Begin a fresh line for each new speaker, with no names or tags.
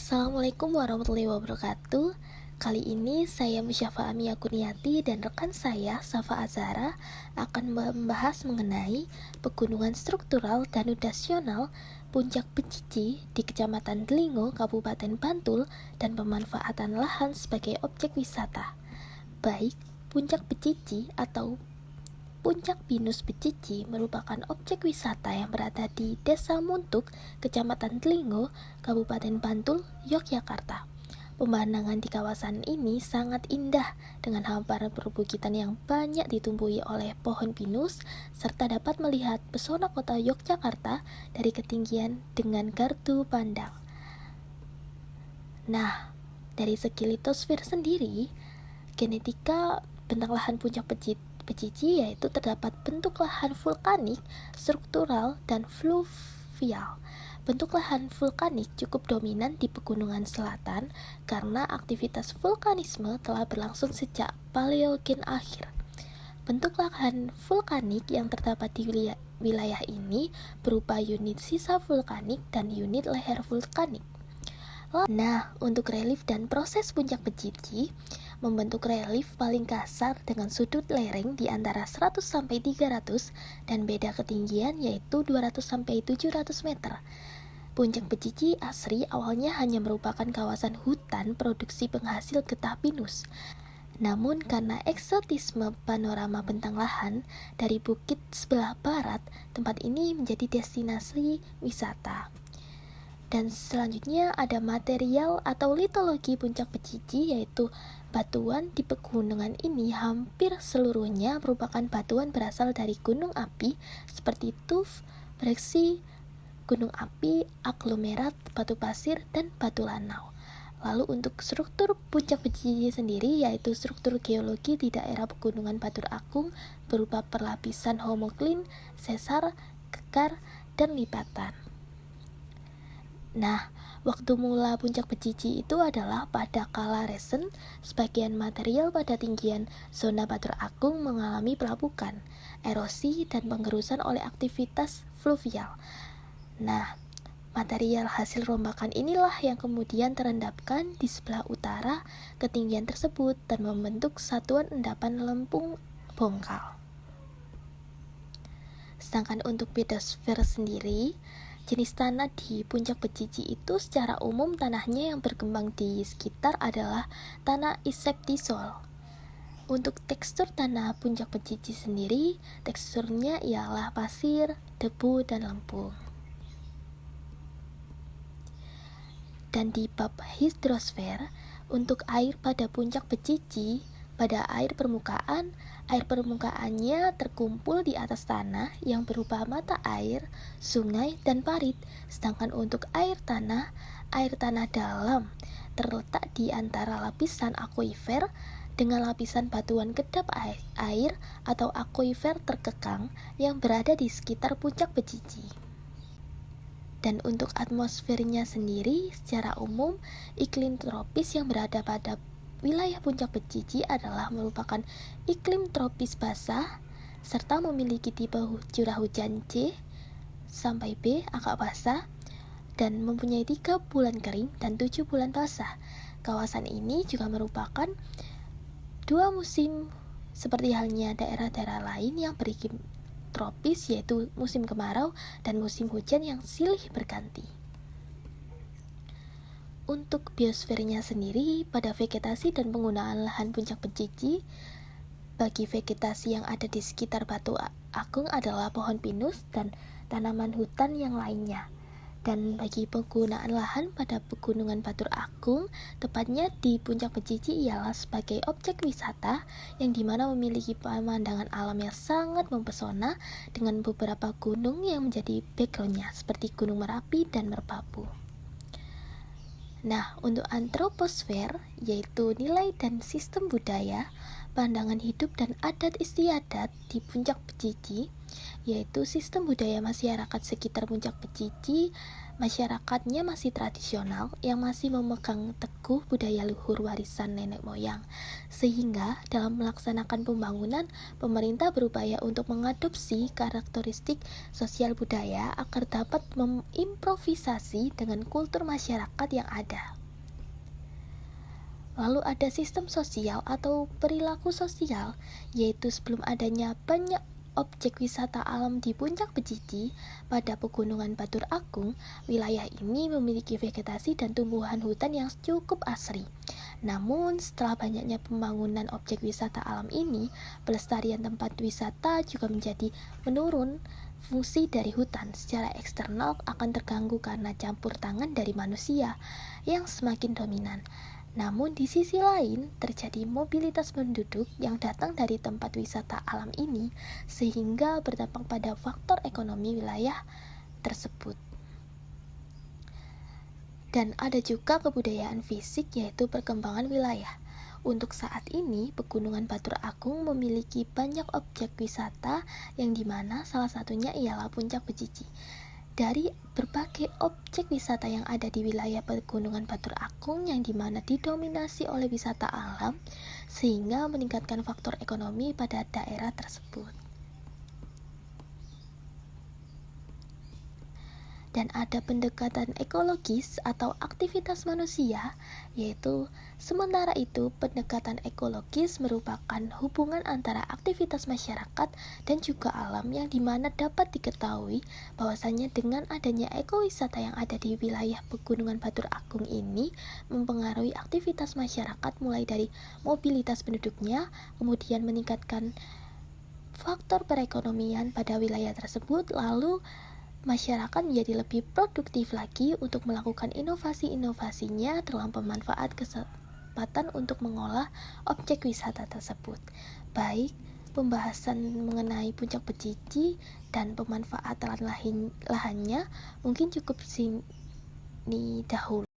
Assalamualaikum warahmatullahi wabarakatuh. Kali ini saya Musyafa Amia Kurniati dan rekan saya Safa Azhara akan membahas mengenai pegunungan struktural dan nudasional Puncak Becici di Kecamatan Delingo, Kabupaten Bantul, dan pemanfaatan lahan sebagai objek wisata. Baik, Puncak Becici atau Puncak Pinus Becici merupakan objek wisata yang berada di Desa Muntuk, Kecamatan Delingo, Kabupaten Bantul, Yogyakarta. Pemandangan di kawasan ini sangat indah dengan hamparan perbukitan yang banyak ditumbuhi oleh pohon pinus, serta dapat melihat pesona kota Yogyakarta dari ketinggian dengan gardu pandang. Nah, dari segi litosfer sendiri, genetika bentang lahan Puncak Becici yaitu terdapat bentuk lahan vulkanik, struktural, dan fluvial. Bentuk lahan vulkanik cukup dominan di pegunungan selatan karena aktivitas vulkanisme telah berlangsung sejak Paleogen akhir. Bentuk lahan vulkanik yang terdapat di wilayah ini berupa unit sisa vulkanik dan unit leher vulkanik. Nah, untuk relief dan proses Puncak Becici, membentuk relief paling kasar dengan sudut lereng di antara 100 sampai 300 dan beda ketinggian yaitu 200 sampai 700 meter. Puncak Becici asri awalnya hanya merupakan kawasan hutan produksi penghasil getah pinus. Namun karena eksotisme panorama bentang lahan dari bukit sebelah barat, tempat ini menjadi destinasi wisata. Dan selanjutnya ada material atau litologi Puncak Becici, yaitu batuan di pegunungan ini hampir seluruhnya merupakan batuan berasal dari gunung api seperti tuf, breksi, gunung api, aglomerat, batu pasir, dan batu lanau. Lalu untuk struktur Puncak Becici sendiri yaitu struktur geologi di daerah pegunungan Batur Agung berupa perlapisan homoklin, sesar, kekar, dan lipatan. Nah, waktu mula Puncak Becici itu adalah pada kala resen, sebagian material pada tinggian zona Batur Agung mengalami pelapukan, erosi, dan penggerusan oleh aktivitas fluvial. Nah, material hasil rombakan inilah yang kemudian terendapkan di sebelah utara ketinggian tersebut dan membentuk satuan endapan lempung bongkal. Sedangkan untuk pedosfer sendiri, jenis tanah di Puncak Becici itu secara umum tanahnya yang berkembang di sekitar adalah tanah iseptisol. Untuk tekstur tanah Puncak Becici sendiri, teksturnya ialah pasir, debu, dan lempung. Dan di bab hidrosfer, untuk air pada Puncak Becici, pada air permukaannya terkumpul di atas tanah yang berupa mata air, sungai, dan parit. Sedangkan untuk air tanah dalam terletak di antara lapisan akuifer dengan lapisan batuan kedap air atau akuifer terkekang yang berada di sekitar Puncak Becici. Dan untuk atmosfernya sendiri, secara umum, iklim tropis yang berada pada wilayah Puncak Becici adalah merupakan iklim tropis basah serta memiliki tipe curah hujan C sampai B agak basah dan mempunyai 3 bulan kering dan 7 bulan basah. Kawasan ini juga merupakan 2 musim seperti halnya daerah-daerah lain yang beriklim tropis, yaitu musim kemarau dan musim hujan yang silih berganti. Untuk biosfernya sendiri, pada vegetasi dan penggunaan lahan Puncak Becici, bagi vegetasi yang ada di sekitar Batu Agung adalah pohon pinus dan tanaman hutan yang lainnya. Dan bagi penggunaan lahan pada pegunungan Batur Agung, tepatnya di Puncak Becici ialah sebagai objek wisata yang dimana memiliki pemandangan alam yang sangat mempesona dengan beberapa gunung yang menjadi backgroundnya seperti Gunung Merapi dan Merbabu. Nah, untuk antroposfer, yaitu nilai dan sistem budaya, pandangan hidup dan adat istiadat di Puncak Becici, yaitu sistem budaya masyarakat sekitar Puncak Becici Masyarakatnya masih tradisional yang masih memegang teguh budaya luhur warisan nenek moyang, sehingga dalam melaksanakan pembangunan, pemerintah berupaya untuk mengadopsi karakteristik sosial budaya agar dapat mengimprovisasi dengan kultur masyarakat yang ada. Lalu ada sistem sosial atau perilaku sosial, yaitu sebelum adanya banyak objek wisata alam di Puncak Becici pada Pegunungan Batur Agung, wilayah ini memiliki vegetasi dan tumbuhan hutan yang cukup asri. Namun, setelah banyaknya pembangunan objek wisata alam ini, pelestarian tempat wisata juga menjadi menurun. Fungsi dari hutan secara eksternal akan terganggu karena campur tangan dari manusia yang semakin dominan. Namun di sisi lain, terjadi mobilitas penduduk yang datang dari tempat wisata alam ini, sehingga berdampak pada faktor ekonomi wilayah tersebut. Dan ada juga kebudayaan fisik, yaitu perkembangan wilayah. Untuk saat ini, Pegunungan Batur Agung memiliki banyak objek wisata yang dimana salah satunya ialah Puncak Becici. Dari berbagai objek wisata yang ada di wilayah Pegunungan Batur Agung yang dimana didominasi oleh wisata alam, sehingga meningkatkan faktor ekonomi pada daerah tersebut. Dan ada pendekatan ekologis atau aktivitas manusia, yaitu sementara itu pendekatan ekologis merupakan hubungan antara aktivitas masyarakat dan juga alam yang dimana dapat diketahui bahwasanya dengan adanya ekowisata yang ada di wilayah Pegunungan Batur Agung ini mempengaruhi aktivitas masyarakat mulai dari mobilitas penduduknya, kemudian meningkatkan faktor perekonomian pada wilayah tersebut, lalu masyarakat menjadi lebih produktif lagi untuk melakukan inovasi-inovasinya dalam pemanfaat kesempatan untuk mengolah objek wisata tersebut. Baik, pembahasan mengenai Puncak Becici dan pemanfaatan lahannya mungkin cukup sini dahulu.